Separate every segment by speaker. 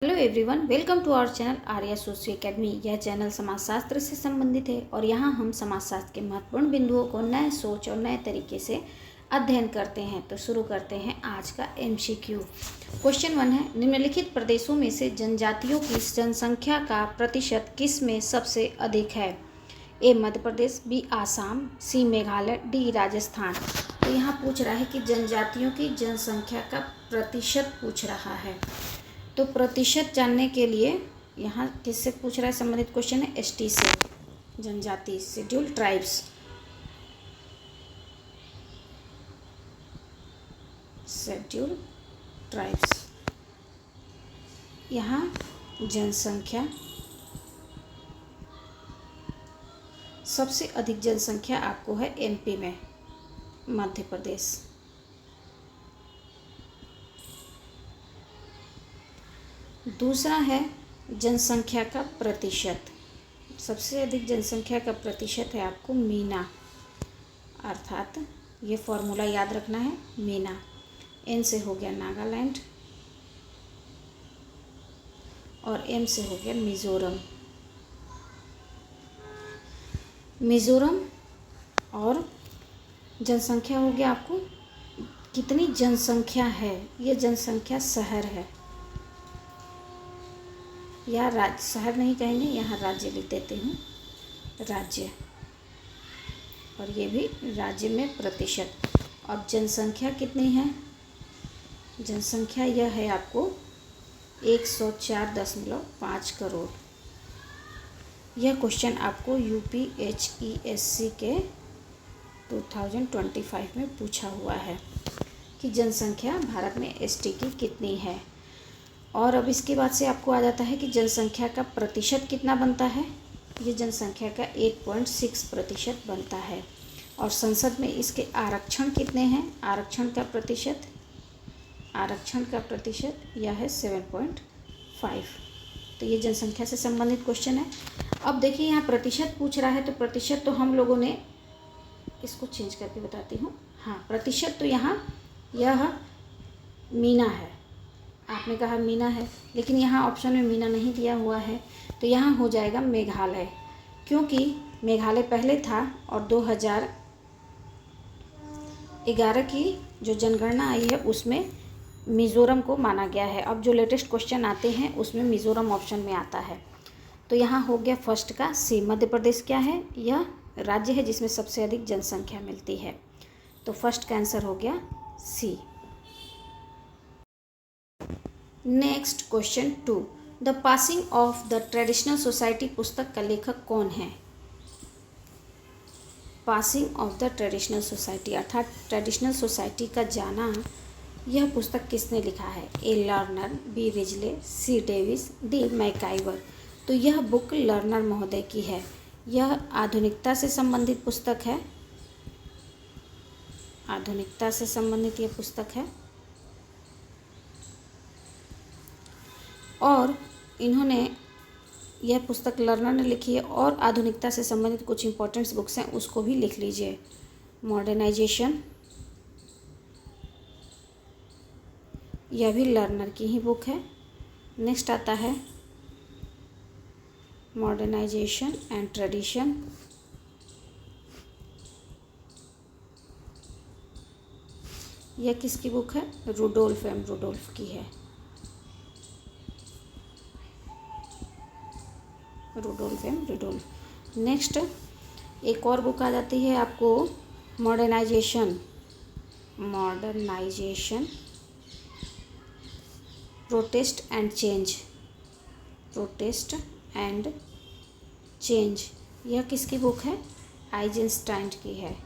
Speaker 1: Hello everyone, welcome to our channel Arya Soshi academy. यह channel समाजशास्त्र से संबंधित है और यहाँ हम समाजशास्त्र के महत्वपूर्ण बिंदुओं को नए सोच और नए तरीके से अध्ययन करते हैं। तो शुरू करते हैं आज का एमसीक्यू। क्वेश्चन 1 है, निम्नलिखित प्रदेशों में से जनजातियों की जनसंख्या का प्रतिशत किस में सबसे अधिक है? ए मध्य प्रदेश, बी आसाम, सी मेघालय, डी राजस्थान। तो यहाँ पूछ रहा है कि जनजातियों की जनसंख्या का प्रतिशत पूछ रहा है। तो प्रतिशत जानने के लिए यहाँ किससे पूछ रहा है? संबंधित क्वेश्चन है एसटी से, जनजाति, शेड्यूल ट्राइब्स। Schedule tribes. यहाँ जनसंख्या, सबसे अधिक जनसंख्या आपको है एमपी में, मध्य प्रदेश। दूसरा है जनसंख्या का प्रतिशत। सबसे अधिक जनसंख्या का प्रतिशत है आपको मीना, अर्थात ये फॉर्मूला याद रखना है, मीना। एन से हो गया नागालैंड और एम से हो गया मिज़ोरम। मिज़ोरम और जनसंख्या हो गया आपको कितनी जनसंख्या है, ये जनसंख्या शहर है या राज्य, शहर नहीं कहेंगे, यहाँ राज्य लिख देते हैं, राज्य। और ये भी राज्य में प्रतिशत। अब जनसंख्या कितनी है? जनसंख्या यह है आपको 104.5 करोड़। यह क्वेश्चन आपको यूपीएचईएससी के 2025 में पूछा हुआ है कि जनसंख्या भारत में एसटी की कितनी है। और अब इसके बाद से आपको आ जाता है कि जनसंख्या का प्रतिशत कितना बनता है। ये जनसंख्या का 8.6% बनता है। और संसद में इसके आरक्षण कितने हैं? आरक्षण का प्रतिशत यह है 7.5। तो ये जनसंख्या से संबंधित क्वेश्चन है। अब देखिए यहाँ प्रतिशत पूछ रहा है, तो प्रतिशत तो हम लोगों ने, इसको चेंज करके बताती हूँ। हाँ, प्रतिशत तो यहाँ यह मीना है, आपने कहा मीना है, लेकिन यहाँ ऑप्शन में मीना नहीं दिया हुआ है, तो यहाँ हो जाएगा मेघालय, क्योंकि मेघालय पहले था और 2011 की जो जनगणना आई है उसमें मिज़ोरम को माना गया है। अब जो लेटेस्ट क्वेश्चन आते हैं उसमें मिज़ोरम ऑप्शन में आता है। तो यहाँ हो गया फर्स्ट का सी। मध्य प्रदेश क्या है? यह राज्य है जिसमें सबसे अधिक जनसंख्या मिलती है। तो फर्स्ट का आंसर हो गया C. Next question 2, the passing of the traditional society पुस्तक का लेखक कौन है? Passing of the traditional society अर्थात ट्रेडिशनल सोसाइटी का जाना, यह पुस्तक किसने लिखा है? A Lerner, B Risley, C Davis, D MacIver. तो यह बुक लर्नर महोदय की है। यह आधुनिकता से संबंधित पुस्तक है, आधुनिकता से संबंधित यह पुस्तक है। और इन्होंने, यह पुस्तक लर्नर ने लिखी है। और आधुनिकता से संबंधित कुछ इंपॉर्टेंट्स बुक्स हैं, उसको भी लिख लीजिए। मॉडर्नाइजेशन, यह भी लर्नर की ही बुक है। नेक्स्ट आता है मॉडर्नाइजेशन एंड ट्रेडिशन, यह किसकी बुक है? रुडोल्फ एम रुडोल्फ की है, रुडोल्फ एम रुडोल्फ। नेक्स्ट एक और बुक आ जाती है आपको, मॉडर्नाइजेशन, प्रोटेस्ट एंड चेंज, यह किसकी बुक है? आइजेंस्टाइन की है।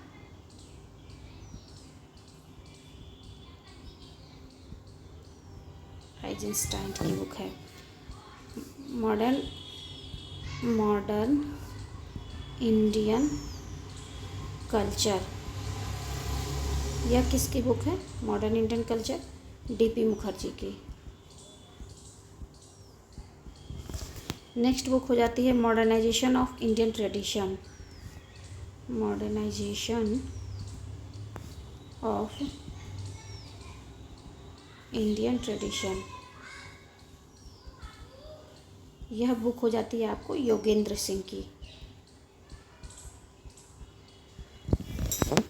Speaker 1: आइजेंस्टाइन की बुक है। मॉडर्न इंडियन कल्चर, यह किसकी बुक है? Modern Indian culture, DP Mukherjee की। नेक्स्ट बुक हो जाती है modernisation of Indian tradition, modernisation of Indian tradition, यह बुक हो जाती है आपको योगेंद्र सिंह की।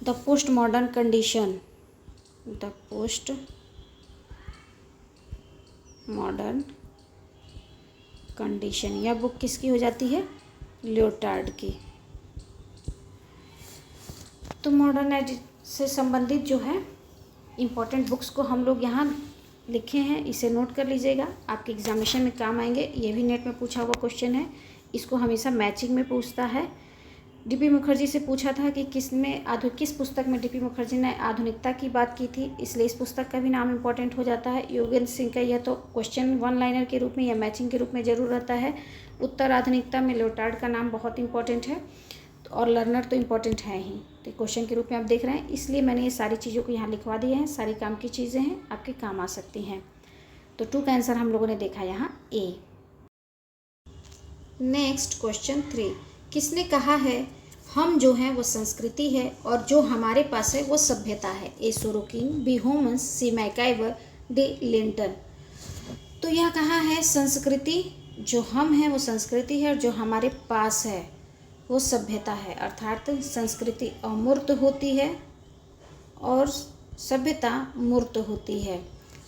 Speaker 1: The post modern condition, the post modern condition, यह बुक किसकी हो जाती है? लियोटार्ड की। तो मॉडर्न एज से संबंधित जो है इम्पोर्टेंट बुक्स को हम लोग यहाँ लिखे हैं, इसे नोट कर लीजिएगा, आपके एग्जामिनेशन में काम आएंगे। ये भी नेट में पूछा हुआ क्वेश्चन है, इसको हमेशा मैचिंग में पूछता है। डीपी मुखर्जी से पूछा था कि किस पुस्तक में डीपी मुखर्जी ने आधुनिकता की बात की थी, इसलिए इस पुस्तक का भी नाम इम्पोर्टेंट हो जाता है। योगेंद्र सिंह का यह तो क्वेश्चन वन लाइनर के रूप में या मैचिंग के रूप में जरूर रहता है। उत्तर आधुनिकता में लियोटार्ड का नाम बहुत इंपॉर्टेंट है, और लर्नर तो इम्पोर्टेंट है ही, तो क्वेश्चन के रूप में आप देख रहे हैं, इसलिए मैंने ये सारी चीज़ों को यहाँ लिखवा दिए हैं। सारी काम की चीज़ें हैं, आपके काम आ सकती हैं। तो 2 का आंसर हम लोगों ने देखा यहाँ ए। नेक्स्ट क्वेश्चन 3, किसने कहा है हम जो हैं वो संस्कृति है और जो हमारे पास है वो सभ्यता है? ए सोरोकिन, बी होमस, सी मैकाइवर, डी लिंटन। तो यह कहा है संस्कृति, जो हम हैं वो संस्कृति है और जो हमारे पास है वो सभ्यता है, अर्थात संस्कृति अमूर्त होती है और सभ्यता मूर्त होती है।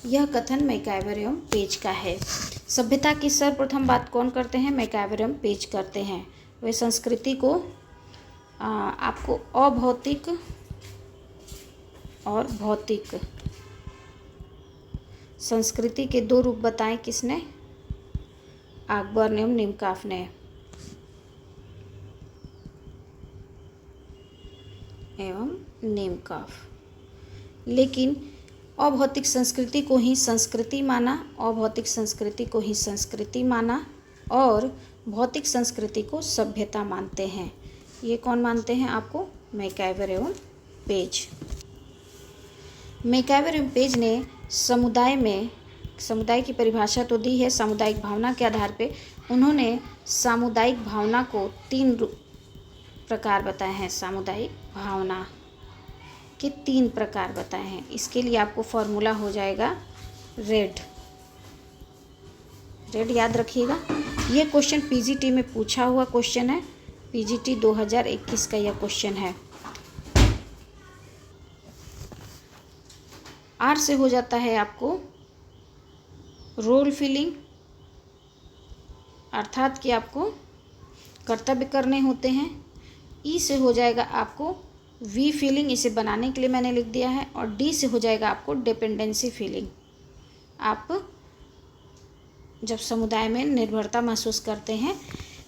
Speaker 1: यह कथन मैकाइवर एवं पेज का है। सभ्यता की सर्वप्रथम बात कौन करते हैं? मैकाइवर एवं पेज करते हैं। वे संस्कृति को आपको अभौतिक और भौतिक संस्कृति के 2 रूप बताएं किसने? अकबर एवं निमकाफ ने। लेकिन अभौतिक संस्कृति को ही संस्कृति माना, अभौतिक संस्कृति को ही संस्कृति माना और भौतिक संस्कृति को सभ्यता मानते हैं। ये कौन मानते हैं आपको? मैकाइवर एवं पेज। मैकाइवर एवं पेज ने समुदाय की परिभाषा तो दी है सामुदायिक भावना के आधार पे। उन्होंने सामुदायिक भावना को 3 प्रकार बताए हैं। सामुदायिक भावना के 3 प्रकार बताए हैं। इसके लिए आपको फॉर्मूला हो जाएगा रेड याद रखिएगा। ये क्वेश्चन पीजीटी में पूछा हुआ क्वेश्चन है, पीजीटी 2021 का यह क्वेश्चन है। आर से हो जाता है आपको रोल फीलिंग, अर्थात कि आपको कर्तव्य करने होते हैं। ई से हो जाएगा आपको वी फीलिंग, इसे बनाने के लिए मैंने लिख दिया है। और डी से हो जाएगा आपको डिपेंडेंसी फीलिंग, आप जब समुदाय में निर्भरता महसूस करते हैं।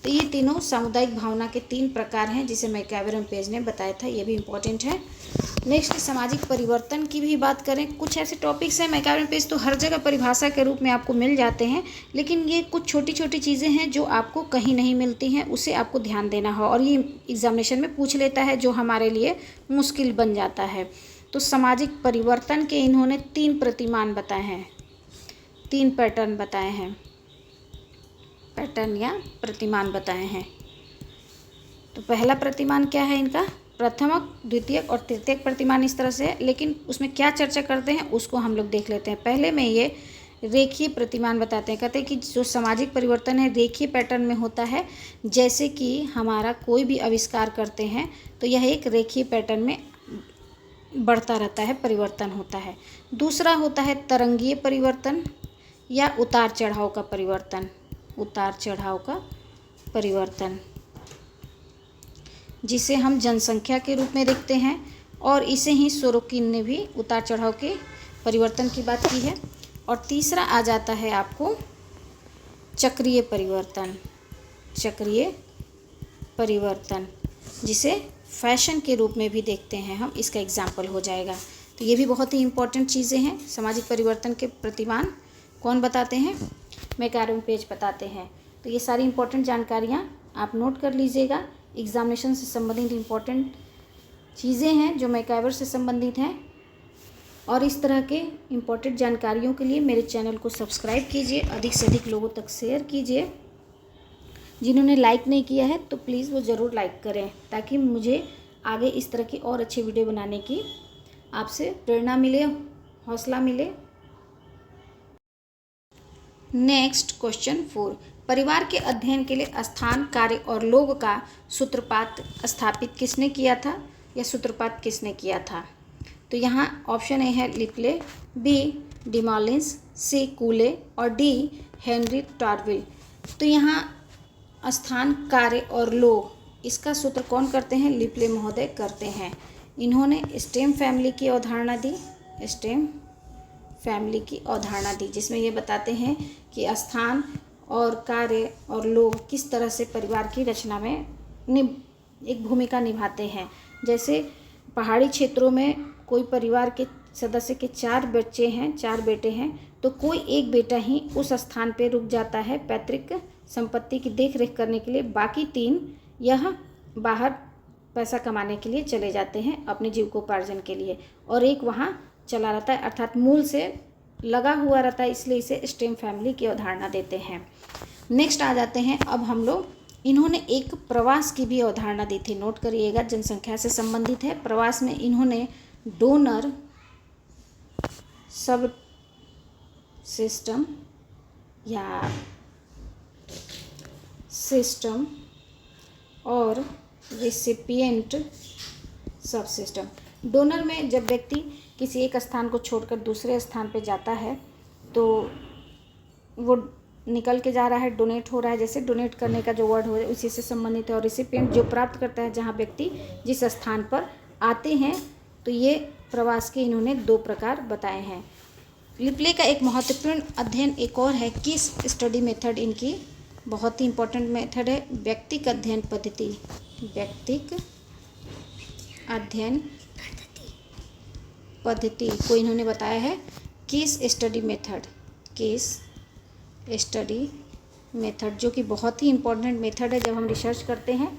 Speaker 1: तो ये तीनों सामुदायिक भावना के 3 प्रकार हैं जिसे मैकाइवर एवं पेज ने बताया था, ये भी इम्पोर्टेंट है। नेक्स्ट सामाजिक परिवर्तन की भी बात करें। कुछ ऐसे टॉपिक्स हैं, मैकाइवर एवं पेज तो हर जगह परिभाषा के रूप में आपको मिल जाते हैं, लेकिन ये कुछ छोटी छोटी चीज़ें हैं जो आपको कहीं नहीं मिलती हैं, उसे आपको ध्यान देना हो, और ये एग्जामिनेशन में पूछ लेता है, जो हमारे लिए मुश्किल बन जाता है। तो सामाजिक परिवर्तन के इन्होंने 3 प्रतिमान बताए हैं, 3 पैटर्न बताए हैं, पैटर्न या प्रतिमान बताए हैं। तो पहला प्रतिमान क्या है इनका? प्रथमक, द्वितीयक और तृतीयक प्रतिमान इस तरह से है, लेकिन उसमें क्या चर्चा करते हैं उसको हम लोग देख लेते हैं। पहले में ये रेखीय प्रतिमान बताते हैं। कहते हैं कि जो सामाजिक परिवर्तन है रेखीय पैटर्न में होता है। जैसे कि हमारा कोई भी आविष्कार करते हैं तो यह एक रेखीय पैटर्न में बढ़ता रहता है, परिवर्तन होता है। दूसरा होता है तरंगीय परिवर्तन या उतार चढ़ाव का परिवर्तन, उतार चढ़ाव का परिवर्तन, जिसे हम जनसंख्या के रूप में देखते हैं, और इसे ही सोरोकिन ने भी उतार चढ़ाव के परिवर्तन की बात की है। और तीसरा आ जाता है आपको चक्रीय परिवर्तन, चक्रीय परिवर्तन, जिसे फैशन के रूप में भी देखते हैं हम, इसका एग्जाम्पल हो जाएगा। तो ये भी बहुत ही इम्पोर्टेंट चीज़ें हैं। सामाजिक परिवर्तन के प्रतिमान कौन बताते हैं? मैकाइवर एवं पेज बताते हैं। तो ये सारी इम्पोर्टेंट जानकारियाँ आप नोट कर लीजिएगा। एग्जामिनेशन से संबंधित इम्पोर्टेंट चीज़ें हैं जो मैकाइवर से संबंधित हैं, और इस तरह के इम्पोर्टेंट जानकारियों के लिए मेरे चैनल को सब्सक्राइब कीजिए, अधिक से अधिक लोगों तक शेयर कीजिए। जिन्होंने लाइक नहीं किया है तो प्लीज़ वो ज़रूर लाइक करें, ताकि मुझे आगे इस तरह की और अच्छी वीडियो बनाने की आपसे प्रेरणा मिले, हौसला मिले। नेक्स्ट क्वेश्चन 4, परिवार के अध्ययन के लिए स्थान, कार्य और लोग का सूत्रपात स्थापित किसने किया था या सूत्रपात किसने किया था? तो यहाँ ऑप्शन ए है लिपले, बी डिमॉलिंस, सी कूले और डी हेनरी टॉरविल। तो यहाँ स्थान, कार्य और लोग, इसका सूत्र कौन करते हैं? लिपले महोदय करते हैं। इन्होंने स्टेम फैमिली की अवधारणा दी, स्टेम फैमिली की अवधारणा दी, जिसमें ये बताते हैं कि स्थान और कार्य और लोग किस तरह से परिवार की रचना में एक भूमिका निभाते हैं। जैसे पहाड़ी क्षेत्रों में कोई परिवार के सदस्य के 4 बच्चे हैं, 4 बेटे हैं, तो कोई एक बेटा ही उस स्थान पर रुक जाता है पैतृक संपत्ति की देखरेख करने के लिए, बाकी 3 यह बाहर पैसा कमाने के लिए चले जाते हैं अपने जीविकोपार्जन के लिए, और एक वहाँ चला रहता है, अर्थात मूल से लगा हुआ रहता है, इसलिए इसे स्टेम फैमिली की अवधारणा देते हैं। नेक्स्ट आ जाते हैं अब हम लोग, इन्होंने एक प्रवास की भी अवधारणा दी थी, नोट करिएगा, जनसंख्या से संबंधित है। प्रवास में इन्होंने डोनर सब सिस्टम या सिस्टम और रिसिपिएंट सब सिस्टम। डोनर में जब व्यक्ति किसी एक स्थान को छोड़कर दूसरे स्थान पर जाता है तो वो निकल के जा रहा है, डोनेट हो रहा है, जैसे डोनेट करने का जो वर्ड हो है उसी से संबंधित है। और रिसिपिएंट जो प्राप्त करता है, जहाँ व्यक्ति जिस स्थान पर आते हैं। तो ये प्रवास के इन्होंने 2 प्रकार बताए हैं। लिपले का एक महत्वपूर्ण अध्ययन एक और है, किस स्टडी मेथड, इनकी बहुत ही इंपॉर्टेंट मेथड है, व्यक्तिक अध्ययन पद्धति। व्यक्तिक अध्ययन पद्धति को इन्होंने बताया है case study method, case study method, जो कि बहुत ही इम्पोर्टेंट मेथड है। जब हम रिसर्च करते हैं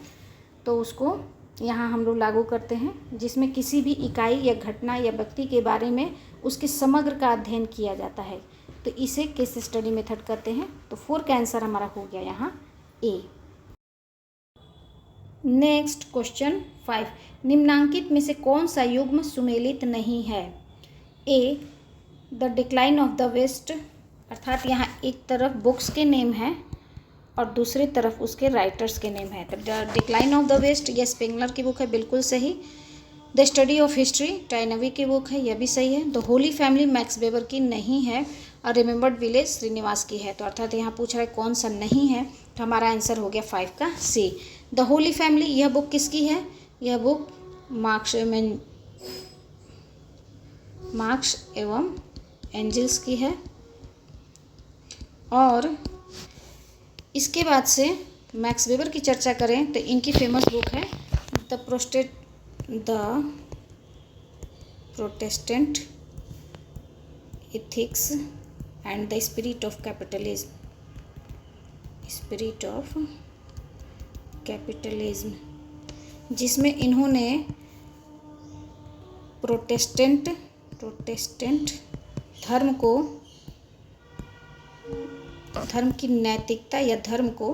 Speaker 1: तो उसको यहाँ हम लोग लागू करते हैं, जिसमें किसी भी इकाई या घटना या व्यक्ति के बारे में उसके समग्र का अध्ययन किया जाता है, तो इसे केस स्टडी मेथड कहते हैं। तो 4 का आंसर हमारा हो गया यहाँ ए। नेक्स्ट क्वेश्चन 5, निम्नांकित में से कौन सा युग्म सुमेलित नहीं है? A the decline of the west, अर्थात यहाँ एक तरफ बुक्स के नेम है और दूसरी तरफ उसके राइटर्स के नेम है। तो the decline of the West ये स्पेंगलर की बुक है, बिल्कुल सही। The study of history Toynbee की बुक है, यह भी सही है। The holy family Max Weber की नहीं है, और रिमेंबर्ड विलेज श्रीनिवास की है। तो अर्थात यहाँ पूछ रहा है कौन सा नहीं है, तो हमारा आंसर हो गया 5 का सी। द होली फैमिली यह बुक किसकी है? यह बुक मार्क्स एवं एंजल्स की है। और इसके बाद से मैक्स वेबर की चर्चा करें तो इनकी फेमस बुक है the Protestant ethics and the spirit of capitalism, spirit of capitalism, जिसमें इन्होंने प्रोटेस्टेंट धर्म की नैतिकता या धर्म को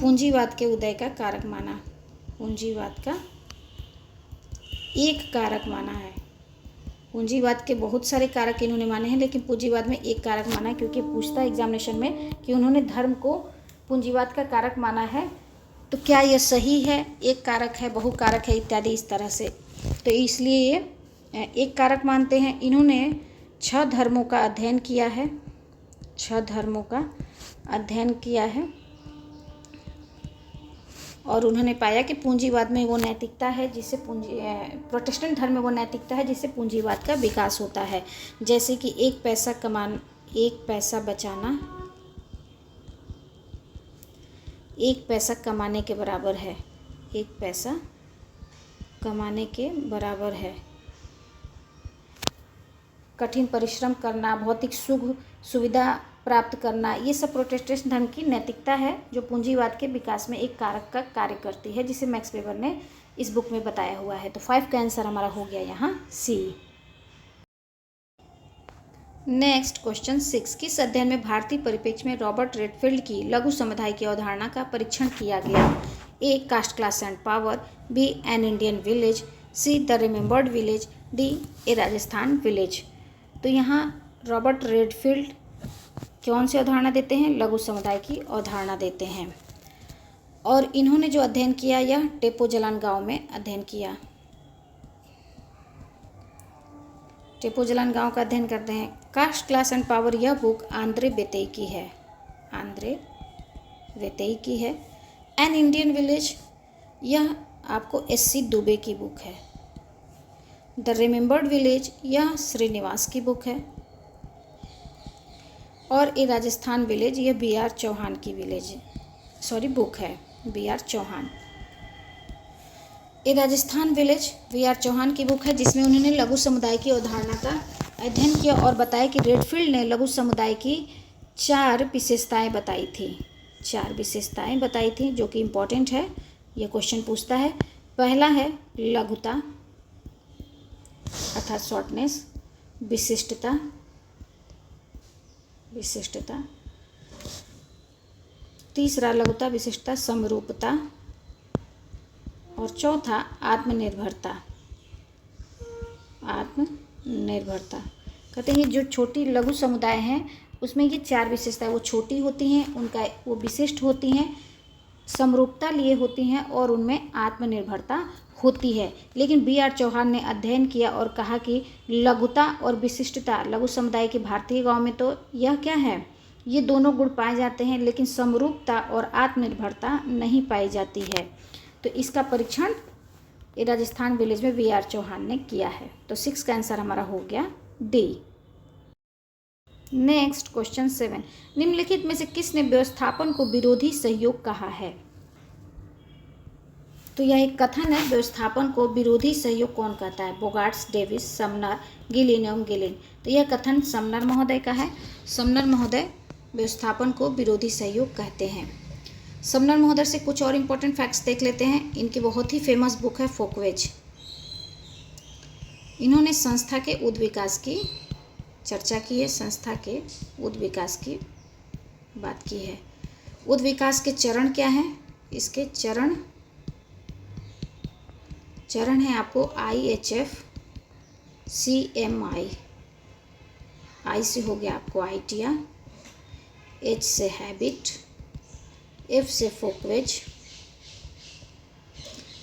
Speaker 1: पूंजीवाद के उदय का कारक माना, पूंजीवाद का एक कारक माना है। पूंजीवाद के बहुत सारे कारक इन्होंने माने हैं, लेकिन पूंजीवाद में एक कारक माना है, क्योंकि पूछता है एग्जामिनेशन में कि उन्होंने धर्म को पूंजीवाद का कारक माना है, तो क्या यह सही है, एक कारक है, बहुकारक है, इत्यादि इस तरह से। तो इसलिए ये एक कारक मानते हैं। इन्होंने 6 धर्मों का अध्ययन किया है, 6 धर्मों का अध्ययन किया है, और उन्होंने पाया कि पूंजीवाद में वो नैतिकता है जिससे प्रोटेस्टेंट धर्म में वो नैतिकता है जिससे पूंजीवाद का विकास होता है। जैसे कि एक पैसा बचाना 1 पैसा कमाने के बराबर है, 1 पैसा कमाने के बराबर है। कठिन परिश्रम करना, भौतिक सुख सुविधा प्राप्त करना, ये सब प्रोटेस्टेंट धर्म की नैतिकता है, जो पूंजीवाद के विकास में एक कारक का कार्य करती है, जिसे मैक्स वेबर ने इस बुक में बताया हुआ है। तो 5 का आंसर हमारा हो गया यहाँ सी। नेक्स्ट क्वेश्चन 6, किस अध्ययन में भारतीय परिप्रेक्ष्य में रॉबर्ट रेडफील्ड की लघु समुदाय की अवधारणा का परीक्षण किया गया? A caste class and power, B an Indian village, C the remembered village, D a Rajasthan village. तो यहाँ रॉबर्ट रेडफील्ड कौन सी अवधारणा देते हैं? लघु समुदाय की अवधारणा देते हैं। और इन्होंने जो अध्ययन किया यह टेपोजलान गांव में अध्ययन किया। टेपोजलान गांव का अध्ययन करते हैं। कास्ट, क्लास एंड पावर, यह बुक आंद्रे बेतेई की है। आंद्रे बेतेई की है। एन इंडियन विलेज, यह आपको एस.सी. दुबे की बुक है। द रिमेंबर्ड विलेज, यह श्रीनिवास की बुक है। और ए राजस्थान विलेज, यह बी.आर. चौहान की बुक है। बी.आर. चौहान। ए राजस्थान विलेज बी.आर. चौहान की बुक है, जिसमें उन्होंने लघु समुदाय की अवधारणा का अध्ययन किया और बताया कि रेडफील्ड ने लघु समुदाय की 4 विशेषताएं बताई थी। 4 विशेषताएं बताई थी जो कि इम्पोर्टेंट है, यह क्वेश्चन पूछता है। पहला है लघुता अर्थात शॉर्टनेस, विशिष्टता, तीसरा लघुता विशिष्टता समरूपता, और चौथा आत्मनिर्भरता। कहते हैं जो छोटी लघु समुदाय हैं उसमें ये 4 विशेषताएं, वो छोटी होती हैं, उनका वो विशिष्ट होती हैं, समरूपता लिए होती हैं और उनमें आत्मनिर्भरता होती है। लेकिन बी.आर. चौहान ने अध्ययन किया और कहा कि लघुता और विशिष्टता लघु समुदाय के भारतीय गांव में तो यह क्या है, ये दोनों गुण पाए जाते हैं, लेकिन समरूपता और आत्मनिर्भरता नहीं पाई जाती है। तो इसका परीक्षण राजस्थान विलेज में बी.आर. चौहान ने किया है। तो 6 का आंसर हमारा हो गया डी। नेक्स्ट क्वेश्चन 7, निम्नलिखित में से किसने व्यवस्थापन को विरोधी सहयोग कहा है? तो यह एक कथन है, व्यवस्थापन को विरोधी सहयोग कौन कहता है? बोगार्ट्स, डेविस, समनर, गिलिन एवं गिलिन। तो यह कथन समनर महोदय का है। समनर महोदय व्यवस्थापन को विरोधी सहयोग कहते हैं। समनर महोदय से कुछ और इम्पोर्टेंट फैक्ट्स देख लेते हैं। इनकी बहुत ही फेमस बुक है फोकवेज। इन्होंने संस्था के उद्द विकास की चर्चा की है, संस्था के उद्द विकास की बात की है। उद्द विकास के चरण क्या हैं? इसके चरण है आपको IHF, CMI, I से हो गया आपको आइडिया, H से हैबिट, F से फोकवेज,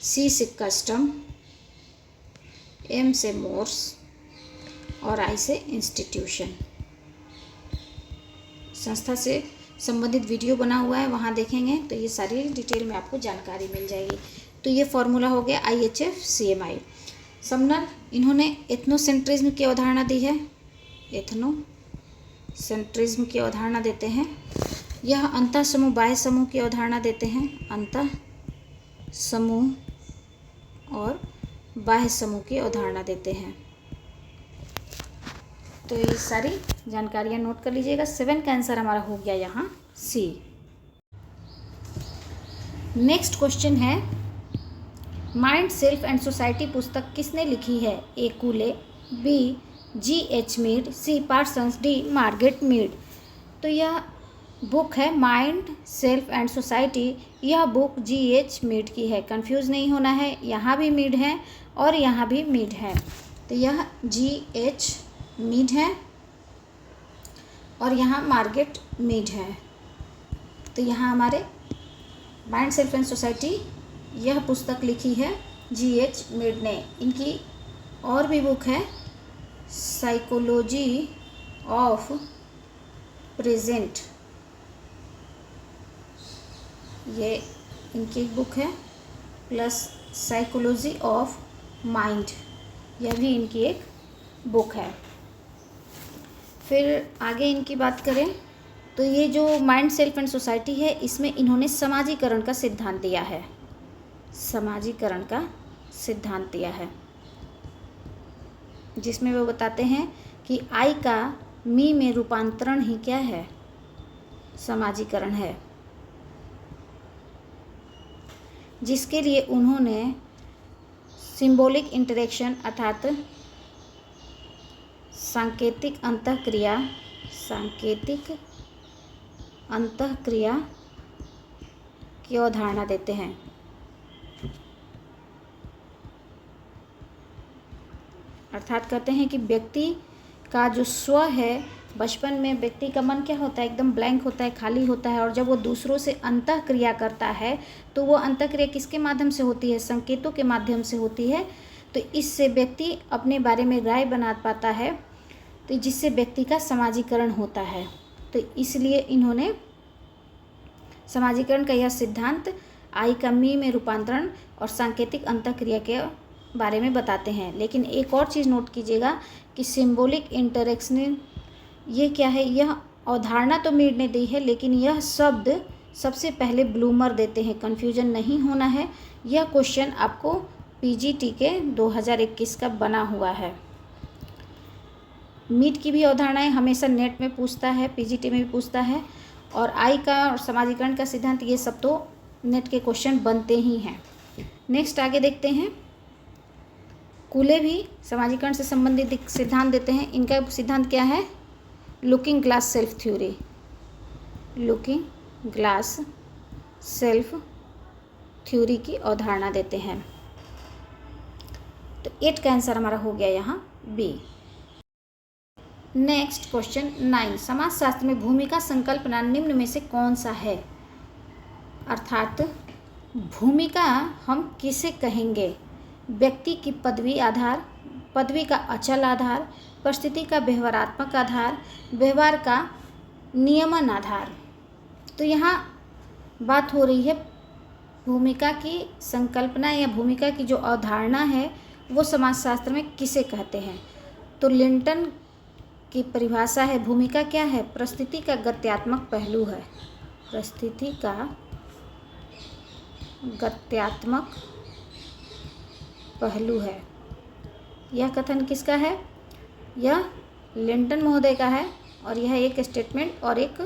Speaker 1: C से कस्टम, M से मोर्स और I से इंस्टीट्यूशन। संस्था से संबंधित वीडियो बना हुआ है, वहाँ देखेंगे तो ये सारी डिटेल में आपको जानकारी मिल जाएगी। तो ये फॉर्मूला हो गया IHF CMI। समनर इन्होंने एथनोसेंट्रिज्म की अवधारणा दी है। एथनोसेंट्रिज्म की अवधारणा देते हैं। यह अंतः समूह बाह्य समूह की अवधारणा देते हैं। अंतः समूह और बाह्य समूह की अवधारणा देते हैं। तो ये सारी जानकारियाँ नोट कर लीजिएगा। 7 का आंसर हमारा हो गया यहाँ C। नेक्स्ट क्वेश्चन है, माइंड, सेल्फ एंड सोसाइटी पुस्तक किसने लिखी है? A. Cooley, B. G.H. Mead, C. Parsons, D. Margaret Mead. तो यह बुक है माइंड, सेल्फ एंड सोसाइटी। यह बुक G.H. मीड की है। कंफ्यूज नहीं होना है, यहाँ भी मीड है और यहाँ भी मीड है। तो यह G.H. मीड है और यहाँ मार्गरेट मीड है। तो यहाँ हमारे माइंड, सेल्फ एंड सोसाइटी यह पुस्तक लिखी है G.H. मीड ने। इनकी और भी बुक है, साइकोलॉजी ऑफ प्रेजेंट, ये इनकी एक बुक है, प्लस साइकोलॉजी ऑफ माइंड, यह भी इनकी एक बुक है। फिर आगे इनकी बात करें तो ये जो माइंड, सेल्फ एंड सोसाइटी है, इसमें इन्होंने समाजीकरण का सिद्धांत दिया है। समाजीकरण का सिद्धांत दिया है, जिसमें वो बताते हैं कि आई का मी में रूपांतरण ही क्या है? समाजीकरण है। जिसके लिए उन्होंने सिंबॉलिक इंटरेक्शन अर्थात सांकेतिक अंतःक्रिया की अवधारणा देते हैं। अर्थात कहते हैं कि व्यक्ति का जो स्व है बचपन में व्यक्ति का मन क्या होता है, एकदम ब्लैंक होता है, खाली होता है, और जब वो दूसरों से अंतःक्रिया करता है तो वो अंतःक्रिया किसके माध्यम से होती है, संकेतों के माध्यम से होती है। तो इससे व्यक्ति अपने बारे में राय बना पाता है, तो जिससे व्यक्ति का समाजीकरण होता है। तो इसलिए इन्होंने समाजीकरण का यह सिद्धांत आई का मी में रूपांतरण और सांकेतिक अंतःक्रिया के बारे में बताते हैं। लेकिन एक और चीज़ नोट कीजिएगा कि सिंबॉलिक इंटरेक्शन ये क्या है, यह अवधारणा तो मीड ने दी है, लेकिन यह शब्द सबसे पहले ब्लूमर देते हैं। कन्फ्यूजन नहीं होना है, यह क्वेश्चन आपको पीजीटी के 2021 का बना हुआ है। मीड की भी अवधारणाएं हमेशा नेट में पूछता है, पीजीटी में भी पूछता है, और आई का और समाजीकरण का सिद्धांत ये सब तो नेट के क्वेश्चन बनते ही हैं। नेक्स्ट आगे देखते हैं। कूले भी समाजीकरण से संबंधित सिद्धांत देते हैं। इनका सिद्धांत क्या है, looking glass self theory. Looking glass self theory की अवधारणा देते हैं। तो 8 का आंसर हमारा हो गया यहाँ बी। नेक्स्ट क्वेश्चन 9, समाजशास्त्र में भूमिका संकल्पना निम्न में से कौन सा है। अर्थात भूमिका हम किसे कहेंगे, व्यक्ति की पदवी आधार, पदवी का अचल आधार, परिस्थिति का व्यवहारात्मक आधार, व्यवहार का नियमन आधार। तो यहाँ बात हो रही है भूमिका की संकल्पना या भूमिका की जो अवधारणा है वो समाजशास्त्र में किसे कहते हैं। तो लिंटन की परिभाषा है, भूमिका क्या है, परिस्थिति का गत्यात्मक पहलू है। परिस्थिति का गत्यात्मक पहलू है। यह कथन किसका है, यह लिंटन महोदय का है, और यह एक स्टेटमेंट और एक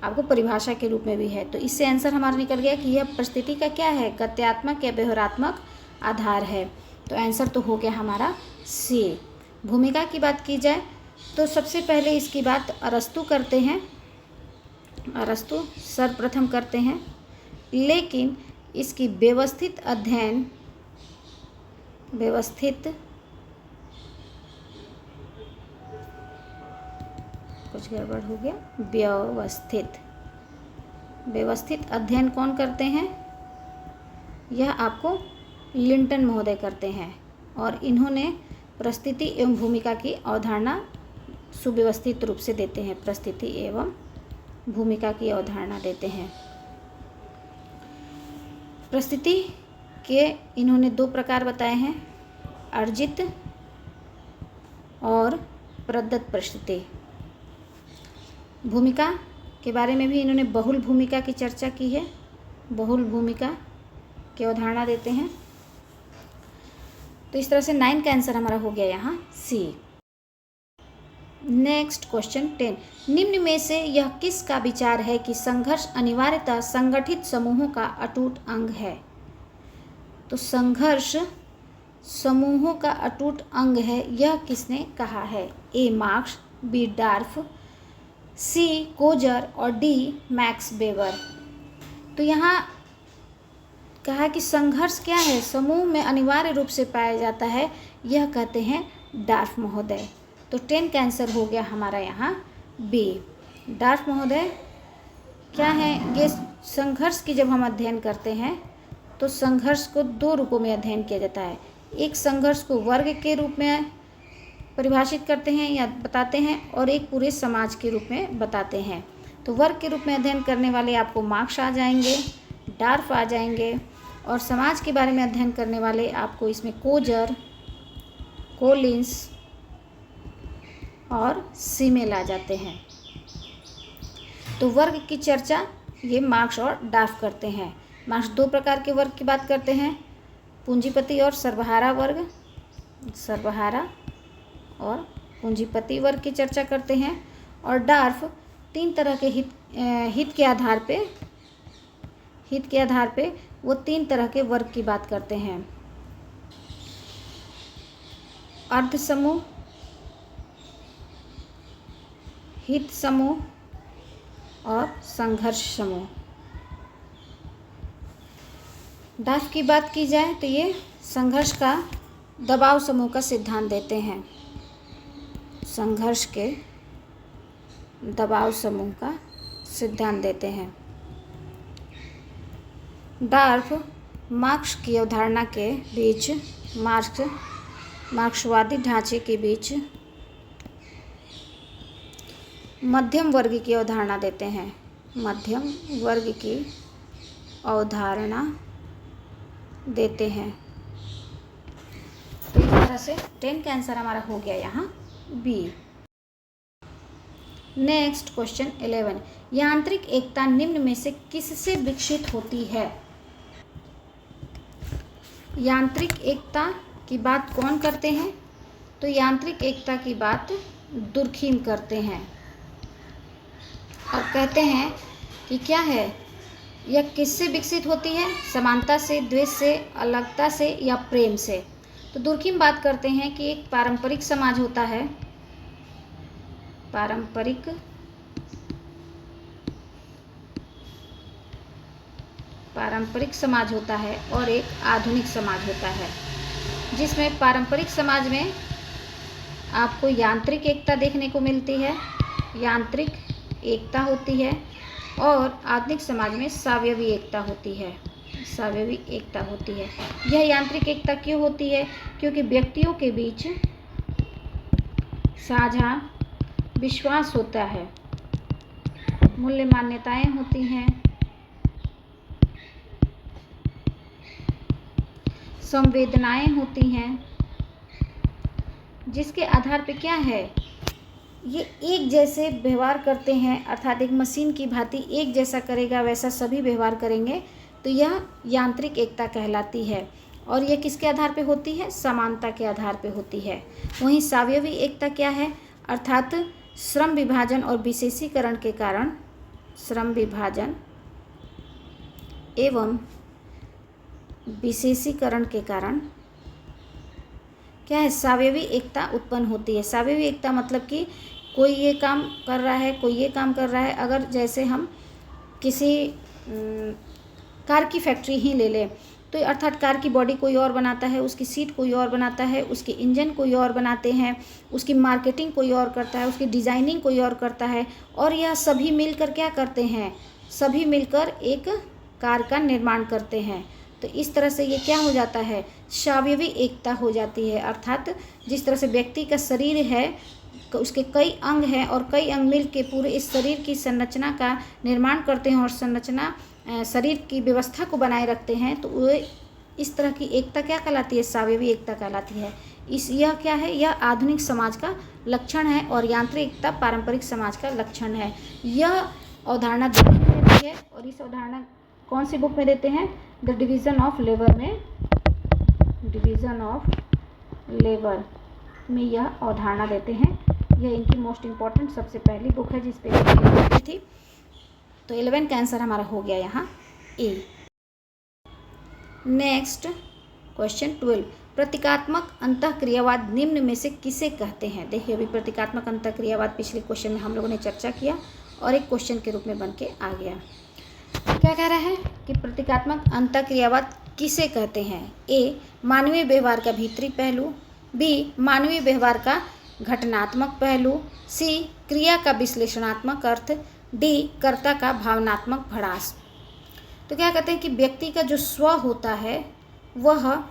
Speaker 1: आपको परिभाषा के रूप में भी है। तो इससे आंसर हमारा निकल गया कि यह परिस्थिति का क्या है, गत्यात्मक या व्यवहारात्मक आधार है। तो आंसर तो हो गया हमारा सी। भूमिका की बात की जाए तो सबसे पहले इसकी बात अरस्तु करते हैं, अरस्तु सर्वप्रथम करते हैं, लेकिन इसकी व्यवस्थित अध्ययन, कुछ गड़बड़ हो गया, व्यवस्थित अध्ययन कौन करते हैं, यह आपको लिंटन महोदय करते हैं, और इन्होंने परिस्थिति एवं भूमिका की अवधारणा सुव्यवस्थित रूप से देते हैं। परिस्थिति एवं भूमिका की अवधारणा देते हैं। परिस्थिति के इन्होंने 2 प्रकार बताए हैं, अर्जित और प्रदत्त परिस्थिति। भूमिका के बारे में भी इन्होंने बहुल भूमिका की चर्चा की है, बहुल भूमिका की अवधारणा देते हैं। तो इस तरह से 9 का आंसर हमारा हो गया यहाँ सी। नेक्स्ट क्वेश्चन 10, निम्न में से यह किसका विचार है कि संघर्ष अनिवार्यतः संगठित समूहों का अटूट अंग है। तो संघर्ष समूहों का अटूट अंग है, यह किसने कहा है, ए मार्क्स, बी डार्फ, सी कोजर और डी मैक्स वेबर। तो यहाँ कहा कि संघर्ष क्या है, समूह में अनिवार्य रूप से पाया जाता है, यह कहते हैं डार्फ महोदय। तो 10 का आंसर हो गया हमारा यहाँ बी। डार्फ महोदय क्या है, ये संघर्ष की जब हम अध्ययन करते हैं तो संघर्ष को 2 रूपों में अध्ययन किया जाता है। एक संघर्ष को वर्ग के रूप में परिभाषित करते हैं या बताते हैं, और एक पूरे समाज के रूप में बताते हैं। तो वर्ग के रूप में अध्ययन करने वाले आपको मार्क्स आ जाएंगे, डार्फ आ जाएंगे, और समाज के बारे में अध्ययन करने वाले आपको इसमें कोजर, कोलिंस और सीमेल आ जाते हैं। तो वर्ग की चर्चा ये मार्क्स और डार्फ करते हैं। मार्क्स 2 प्रकार के वर्ग की बात करते हैं, पूंजीपति और सर्वहारा वर्ग, सर्वहारा और पूंजीपति वर्ग की चर्चा करते हैं। और डार्फ 3 तरह के हित के आधार पे वो 3 तरह के वर्ग की बात करते हैं, अर्ध समूह, हित समूह और संघर्ष समूह। डार्फ की बात की जाए तो ये संघर्ष का दबाव समूह का सिद्धांत देते हैं, संघर्ष के दबाव समूह का सिद्धांत देते हैं। डार्फ मार्क्स की अवधारणा के बीच मार्क्सवादी ढांचे के बीच मध्यम वर्ग की अवधारणा देते हैं। मध्यम वर्ग की अवधारणा देते हैं। तो इस तरह से 10 का आंसर हमारा हो गया यहाँ बी। नेक्स्ट क्वेश्चन 11, यांत्रिक एकता निम्न में से किससे विकसित होती है? यांत्रिक एकता की बात कौन करते हैं? तो यांत्रिक एकता की बात दुर्खीम करते हैं और कहते हैं कि क्या है, यह किससे विकसित होती है? समानता से, द्वेष से, अलगता से या प्रेम से? तो दुर्खीम बात करते हैं कि एक पारंपरिक समाज होता है, पारंपरिक समाज होता है और एक आधुनिक समाज होता है, जिसमें पारंपरिक समाज में आपको यांत्रिक एकता देखने को मिलती है, यांत्रिक एकता होती है, और आधुनिक समाज में सावयवी एकता होती है, सावयवी एकता होती है। यह यांत्रिक एकता क्यों होती है? क्योंकि व्यक्तियों के बीच साझा विश्वास होता है, मूल्य मान्यताएं होती हैं, संवेदनाएं होती हैं, जिसके आधार पे क्या है, ये एक जैसे व्यवहार करते हैं, अर्थात एक मशीन की भांति एक जैसा करेगा वैसा सभी व्यवहार करेंगे, तो यह यांत्रिक एकता कहलाती है। और यह किसके आधार पे होती है? समानता के आधार पे होती है। वहीं सावयवी एकता क्या है? अर्थात श्रम विभाजन और विशेषीकरण के कारण, श्रम विभाजन एवं विशेषीकरण के कारण क्या है, सावयवी एकता उत्पन्न होती है। सावयवी एकता मतलब कि कोई ये काम कर रहा है, कोई ये काम कर रहा है। अगर जैसे हम किसी कार की फैक्ट्री ही ले लें, तो अर्थात कार की बॉडी कोई और बनाता है, उसकी सीट कोई और बनाता है, उसकी इंजन कोई और बनाते हैं, उसकी मार्केटिंग कोई और करता है, उसकी डिज़ाइनिंग कोई और करता है, और यह सभी मिलकर क्या करते हैं? सभी मिलकर एक कार का निर्माण करते हैं। तो इस तरह से ये क्या हो जाता है? सावयवी एकता हो जाती है। अर्थात जिस तरह से व्यक्ति का शरीर है, उसके कई अंग हैं और कई अंग मिल के पूरे इस शरीर की संरचना का निर्माण करते हैं और संरचना शरीर की व्यवस्था को बनाए रखते हैं, तो वो इस तरह की एकता क्या कहलाती है? सावयवी एकता कहलाती है। यह क्या है? यह आधुनिक समाज का लक्षण है और यांत्रिक एकता पारंपरिक समाज का लक्षण है। यह अवधारणा देती है और इस अवधारणा कौन सी बुक में देते हैं? द डिवीज़न ऑफ लेबर में, डिवीज़न ऑफ लेबर में यह अवधारणा देते हैं। यह इनकी मोस्ट इम्पॉर्टेंट सबसे पहली बुक है जिस पे लिखी थी। तो 11 का आंसर हमारा हो गया यहाँ ए। नेक्स्ट क्वेश्चन 12, प्रतीकात्मक अंतःक्रियावाद निम्न में से किसे कहते हैं? देखिए, अभी प्रतीकात्मक अंतःक्रियावाद पिछले क्वेश्चन में हम लोगों ने चर्चा किया और एक क्वेश्चन के रूप में बन के आ गया। क्या कह रहा है कि प्रतीकात्मक अंतःक्रियावाद किसे कहते हैं? ए, मानवीय व्यवहार का भीतरी पहलू, बी, मानवीय व्यवहार का घटनात्मक पहलू, सी, क्रिया का विश्लेषणात्मक अर्थ, डी, कर्ता का भावनात्मक भड़ास। तो क्या कहते हैं कि व्यक्ति का जो स्व होता है वह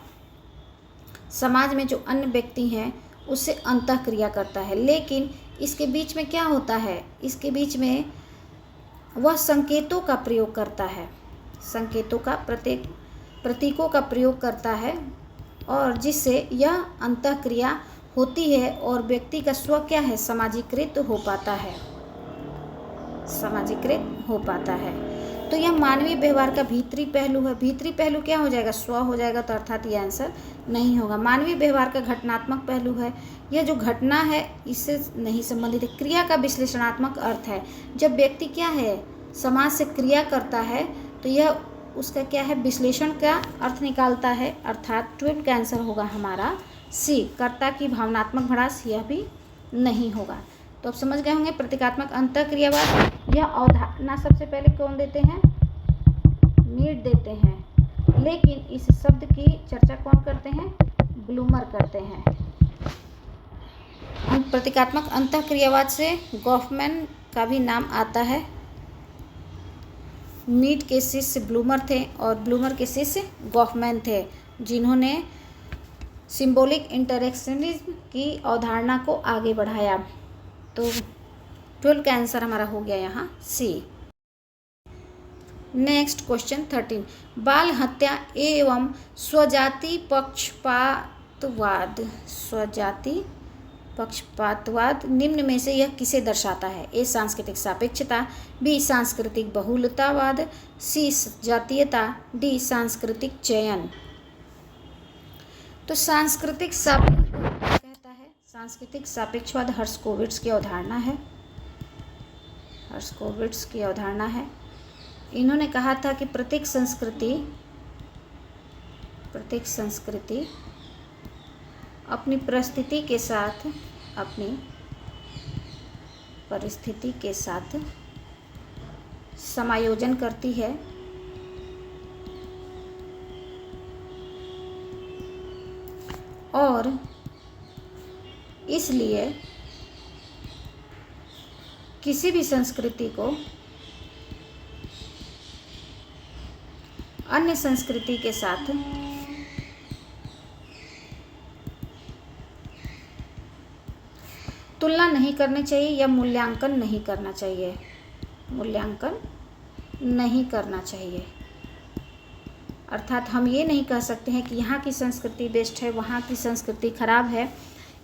Speaker 1: समाज में जो अन्य व्यक्ति हैं उससे अंतःक्रिया करता है, लेकिन इसके बीच में क्या होता है? इसके बीच में वह संकेतों का प्रयोग करता है, संकेतों का प्रतीकों का प्रयोग करता है, और जिससे यह अंतःक्रिया होती है और व्यक्ति का स्व क्या है? समाजीकृत हो पाता है, समाजीकृत हो पाता है। तो यह मानवीय व्यवहार का भीतरी पहलू है। भीतरी पहलू क्या हो जाएगा? स्व हो जाएगा, तो अर्थात यह आंसर नहीं होगा। मानवीय व्यवहार का घटनात्मक पहलू है, यह जो घटना है इससे नहीं संबंधित है। क्रिया का विश्लेषणात्मक अर्थ है, जब व्यक्ति क्या है? समाज से क्रिया करता है तो यह उसका क्या है? विश्लेषण का अर्थ निकालता है, अर्थात 12 का आंसर होगा हमारा सी, कर्ता की भावनात्मक भड़ास। यह भी नहीं होगा। तो अब समझ गए होंगे प्रतीकात्मक अंतःक्रियावाद। यह अवधारणा सबसे पहले कौन देते हैं? मीड देते हैं, लेकिन इस शब्द की चर्चा कौन करते हैं? ब्लूमर करते हैं। प्रतीकात्मक अंतःक्रियावाद से गॉफमैन का भी नाम आता है। मीड के शिष्य ब्लूमर थे और ब्लूमर के शिष्य गॉफमैन थे, जिन्होंने सिंबॉलिक इंटरेक्शनिज्म की अवधारणा को आगे बढ़ाया। तो 12 का आंसर हमारा हो गया यहाँ सी। नेक्स्ट क्वेश्चन 13, बाल हत्या एवं स्वजाति पक्षपातवाद निम्न में से यह किसे दर्शाता है? ए सांस्कृतिक सापेक्षता, बी सांस्कृतिक बहुलतावाद, सी जातीयता, डी सांस्कृतिक चयन। तो सांस्कृतिक सापेक्षवाद कहता है, सांस्कृतिक सापेक्षवाद हर्स्कोविट्ज़ की अवधारणा है। हर्स्कोविट्ज़ की अवधारणा है। इन्होंने कहा था कि प्रत्येक संस्कृति अपनी परिस्थिति के साथ समायोजन करती है और इसलिए किसी भी संस्कृति को अन्य संस्कृति के साथ तुलना नहीं करनी चाहिए या मूल्यांकन नहीं करना चाहिए। अर्थात हम ये नहीं कह सकते हैं कि यहाँ की संस्कृति बेस्ट है, वहाँ की संस्कृति खराब है।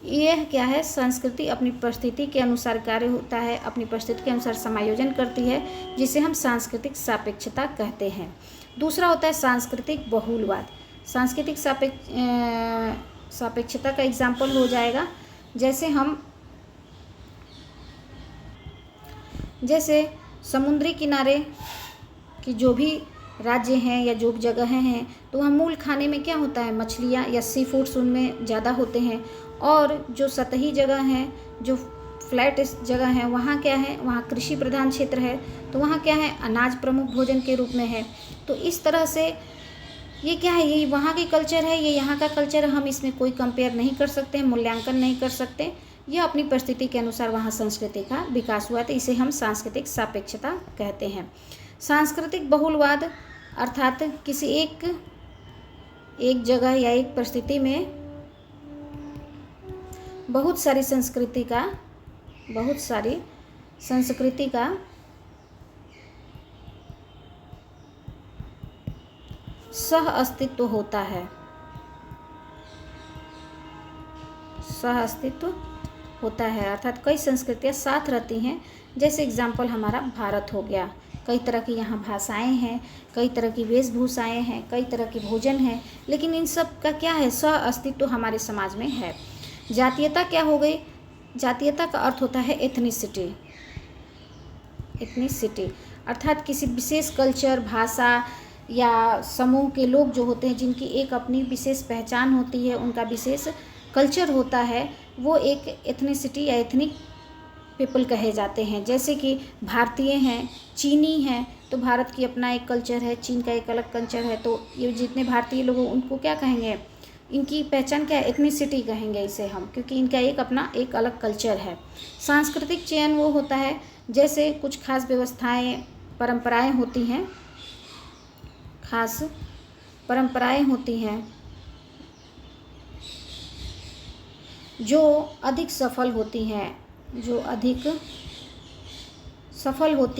Speaker 1: यह क्या है, संस्कृति अपनी परिस्थिति के अनुसार कार्य होता है, अपनी परिस्थिति के अनुसार समायोजन करती है, जिसे हम सांस्कृतिक सापेक्षता कहते हैं। दूसरा होता है सांस्कृतिक बहुलवाद। सांस्कृतिक सापेक्षता का एग्जाम्पल हो जाएगा, जैसे समुद्री किनारे की जो भी राज्य हैं या जो भी जगहें हैं, तो वहाँ मूल खाने में क्या होता है, मछलियाँ या सी फूड्स उनमें ज़्यादा होते हैं। और जो सतही जगह हैं, जो फ्लैट जगह है, वहाँ क्या है, वहाँ कृषि प्रधान क्षेत्र है, तो वहाँ क्या है, अनाज प्रमुख भोजन के रूप में है। तो इस तरह से ये क्या है, ये वहाँ की कल्चर है, ये यहाँ का कल्चर है, हम इसमें कोई कंपेयर नहीं कर सकते, मूल्यांकन नहीं कर सकते। यह अपनी परिस्थिति के अनुसार वहाँ संस्कृति का विकास हुआ, तो इसे हम सांस्कृतिक सापेक्षता कहते हैं। सांस्कृतिक बहुलवाद अर्थात किसी एक जगह या एक परिस्थिति में बहुत सारी संस्कृति का सह अस्तित्व होता है, अर्थात कई संस्कृतियाँ साथ रहती हैं। जैसे एग्जाम्पल हमारा भारत हो गया, कई तरह की यहाँ भाषाएं हैं, कई तरह की वेशभूषाएं हैं, कई तरह की भोजन है, लेकिन इन सब का क्या है, सह अस्तित्व हमारे समाज में है। जातीयता क्या हो गई, जातीयता का अर्थ होता है एथनिसिटी, अर्थात किसी विशेष कल्चर, भाषा या समूह के लोग जो होते हैं, जिनकी एक अपनी विशेष पहचान होती है, उनका विशेष कल्चर होता है, वो एक एथनिसिटी या एथनिक पीपल कहे जाते हैं। जैसे कि भारतीय हैं, चीनी हैं, तो भारत की अपना एक कल्चर है, चीन का एक अलग कल्चर है। तो ये जितने भारतीय लोग उनको क्या कहेंगे, इनकी पहचान क्या है, एथनिसिटी कहेंगे इसे हम, क्योंकि इनका एक अलग कल्चर है। सांस्कृतिक चयन वो होता है जैसे कुछ खास व्यवस्थाएं, परंपराएं होती हैं, खास परंपराएं होती हैं जो अधिक सफल होती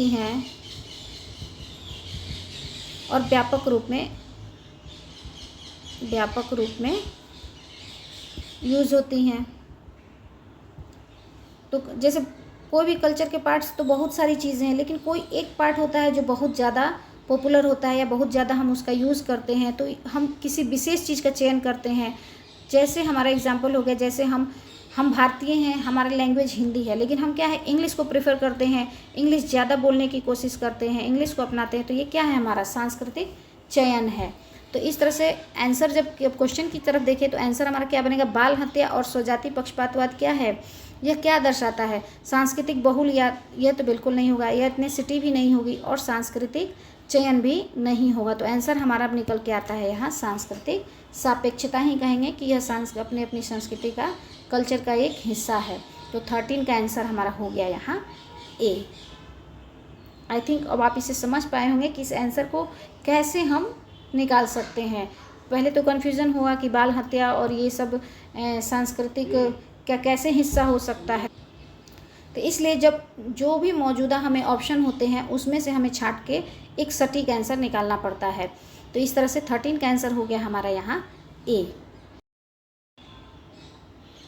Speaker 1: हैं और व्यापक रूप में यूज़ होती हैं। तो जैसे कोई भी कल्चर के पार्ट्स तो बहुत सारी चीज़ें हैं, लेकिन कोई एक पार्ट होता है जो बहुत ज़्यादा पॉपुलर होता है या बहुत ज़्यादा हम उसका यूज़ करते हैं, तो हम किसी विशेष चीज़ का चयन करते हैं। जैसे हमारा एग्जाम्पल हो गया, जैसे हम भारतीय हैं, हमारा लैंग्वेज हिंदी है, लेकिन हम क्या है, इंग्लिश को प्रेफर करते हैं, इंग्लिश ज़्यादा बोलने की कोशिश करते हैं, इंग्लिश को अपनाते हैं। तो ये क्या है, हमारा सांस्कृतिक चयन है। तो इस तरह से आंसर जब क्वेश्चन की तरफ देखें तो आंसर हमारा क्या बनेगा, बाल हत्या और स्वजाति पक्षपातवाद क्या है, यह क्या दर्शाता है, सांस्कृतिक बहुल, या यह तो बिल्कुल नहीं होगा, यह एथनिसिटी भी नहीं होगी और सांस्कृतिक चयन भी नहीं होगा। तो आंसर हमारा अब निकल के आता है यहाँ सांस्कृतिक सापेक्षता ही कहेंगे कि यह अपनी संस्कृति का, कल्चर का एक हिस्सा है। तो 13 का आंसर हमारा हो गया यहाँ ए। आई थिंक अब आप इसे समझ पाए होंगे कि इस आंसर को कैसे हम निकाल सकते हैं। पहले तो कन्फ्यूज़न हुआ कि बाल हत्या और ये सब सांस्कृतिक क्या कैसे हिस्सा हो सकता है, तो इसलिए जब जो भी मौजूदा हमें ऑप्शन होते हैं उसमें से हमें छांट के एक सटीक आंसर निकालना पड़ता है। तो इस तरह से 13 का आंसर हो गया हमारा यहाँ ए।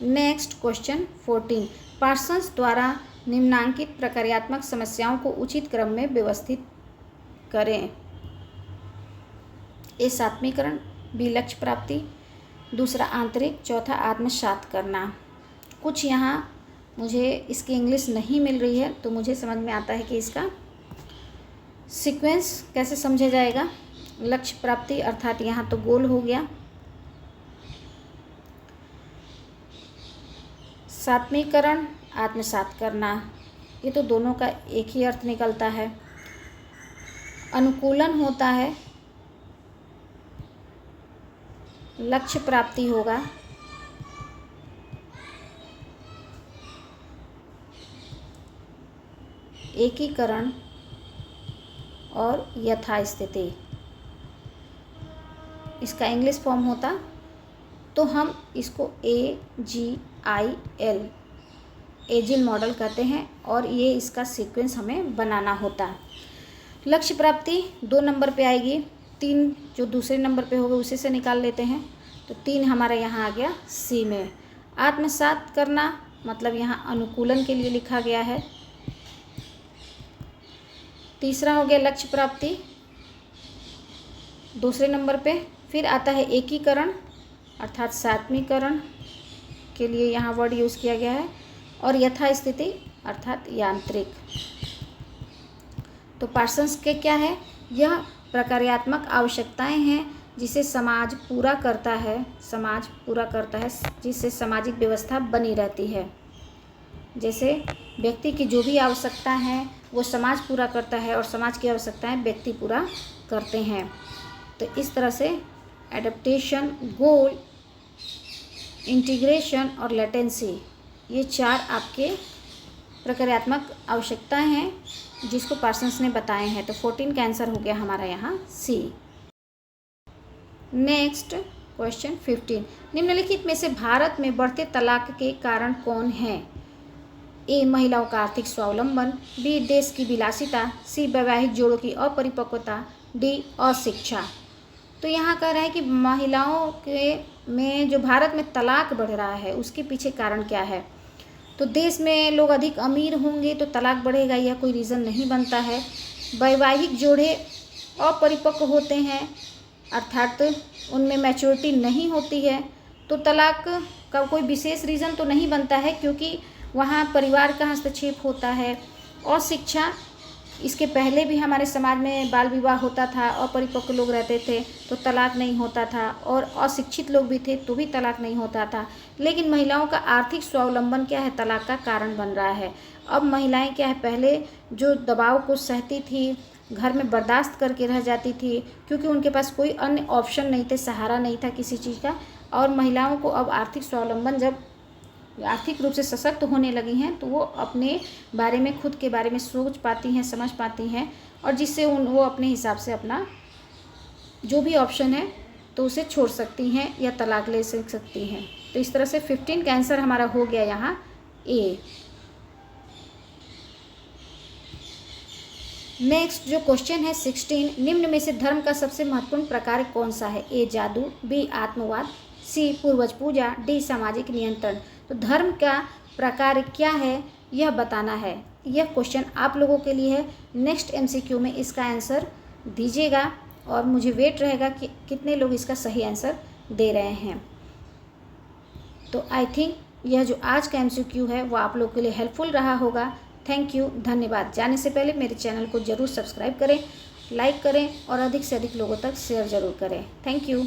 Speaker 1: नेक्स्ट क्वेश्चन 14, पार्सन्स द्वारा निम्नांकित प्रक्रियात्मक समस्याओं को उचित क्रम में व्यवस्थित करें। ए सात्मीकरण, बी लक्ष्य प्राप्ति, दूसरा आंतरिक, चौथा आत्मसात करना। कुछ यहाँ मुझे इसकी इंग्लिश नहीं मिल रही है तो मुझे समझ में आता है कि इसका सीक्वेंस कैसे समझा जाएगा। लक्ष्य प्राप्ति अर्थात यहाँ तो गोल हो गया, सात्मीकरण आत्मसात करना, ये तो दोनों का एक ही अर्थ निकलता है। अनुकूलन होता है, लक्ष्य प्राप्ति होगा, एकीकरण और यथास्थिति इसका इंग्लिश फॉर्म होता, तो हम इसको AGIL एजिल मॉडल कहते हैं और ये इसका सीक्वेंस हमें बनाना होता। लक्ष्य प्राप्ति 2 नंबर पे आएगी, 3 जो दूसरे नंबर पे होगा उसी से निकाल लेते हैं, तो 3 हमारा यहाँ आ गया सी में। आत्मसात करना मतलब यहाँ अनुकूलन के लिए लिखा गया है। तीसरा हो गया लक्ष्य प्राप्ति दूसरे नंबर पे, फिर आता है एकीकरण अर्थात सात्मीकरण के लिए यहाँ वर्ड यूज़ किया गया है, और यथास्थिति अर्थात यांत्रिक। तो पार्सन्स के क्या है, यह प्रक्रियात्मक आवश्यकताएं हैं जिसे समाज पूरा करता है, जिससे सामाजिक व्यवस्था बनी रहती है। जैसे व्यक्ति की जो भी आवश्यकता है वो समाज पूरा करता है और समाज की आवश्यकताएं व्यक्ति पूरा करते हैं। तो इस तरह से एडेप्टेशन, गोल, इंटीग्रेशन और लेटेंसी, ये 4 आपके प्रक्रियात्मक आवश्यकताएं हैं जिसको पार्सन्स ने बताए हैं। तो 14 का आंसर हो गया हमारा यहाँ सी। नेक्स्ट क्वेश्चन 15, निम्नलिखित में से भारत में बढ़ते तलाक के कारण कौन है। ए महिलाओं का आर्थिक स्वावलंबन, बी देश की विलासिता, सी वैवाहिक जोड़ों की अपरिपक्वता, डी अशिक्षा। तो यहाँ कह रहा है कि महिलाओं के में जो भारत में तलाक बढ़ रहा है उसके पीछे कारण क्या है। तो देश में लोग अधिक अमीर होंगे तो तलाक बढ़ेगा, यह कोई रीज़न नहीं बनता है। वैवाहिक जोड़े अपरिपक्व होते हैं अर्थात उनमें मैच्योरिटी नहीं होती है, तो तलाक का कोई विशेष रीज़न तो नहीं बनता है क्योंकि वहाँ परिवार का हस्तक्षेप होता है। और शिक्षा, इसके पहले भी हमारे समाज में बाल विवाह होता था, अपरिपक्व लोग रहते थे तो तलाक नहीं होता था, और अशिक्षित लोग भी थे तो भी तलाक नहीं होता था। लेकिन महिलाओं का आर्थिक स्वावलंबन क्या है, तलाक का कारण बन रहा है। अब महिलाएं क्या है, पहले जो दबाव को सहती थी, घर में बर्दाश्त करके रह जाती थी क्योंकि उनके पास कोई अन्य ऑप्शन नहीं थे, सहारा नहीं था किसी चीज़ का। और महिलाओं को अब आर्थिक स्वावलंबन, जब आर्थिक रूप से सशक्त होने लगी हैं तो वो अपने बारे में, खुद के बारे में सोच पाती हैं, समझ पाती हैं, और जिससे वो अपने हिसाब से अपना जो भी ऑप्शन है तो उसे छोड़ सकती हैं या तलाक ले सकती हैं। तो इस तरह से 15 का आंसर हमारा हो गया यहाँ ए। नेक्स्ट जो क्वेश्चन है 16, निम्न में से धर्म का सबसे महत्वपूर्ण प्रकार कौन सा है। ए जादू, बी आत्मवाद, सी पूर्वज पूजा, डी सामाजिक नियंत्रण। तो धर्म का प्रकार क्या है यह बताना है। यह क्वेश्चन आप लोगों के लिए है। नेक्स्ट MCQ में इसका आंसर दीजिएगा और मुझे वेट रहेगा कि कितने लोग इसका सही आंसर दे रहे हैं। तो आई थिंक यह जो आज का MCQ है वो आप लोगों के लिए हेल्पफुल रहा होगा। थैंक यू, धन्यवाद। जाने से पहले मेरे चैनल को ज़रूर सब्सक्राइब करें, लाइक करें और अधिक से अधिक लोगों तक शेयर ज़रूर करें। Thank you.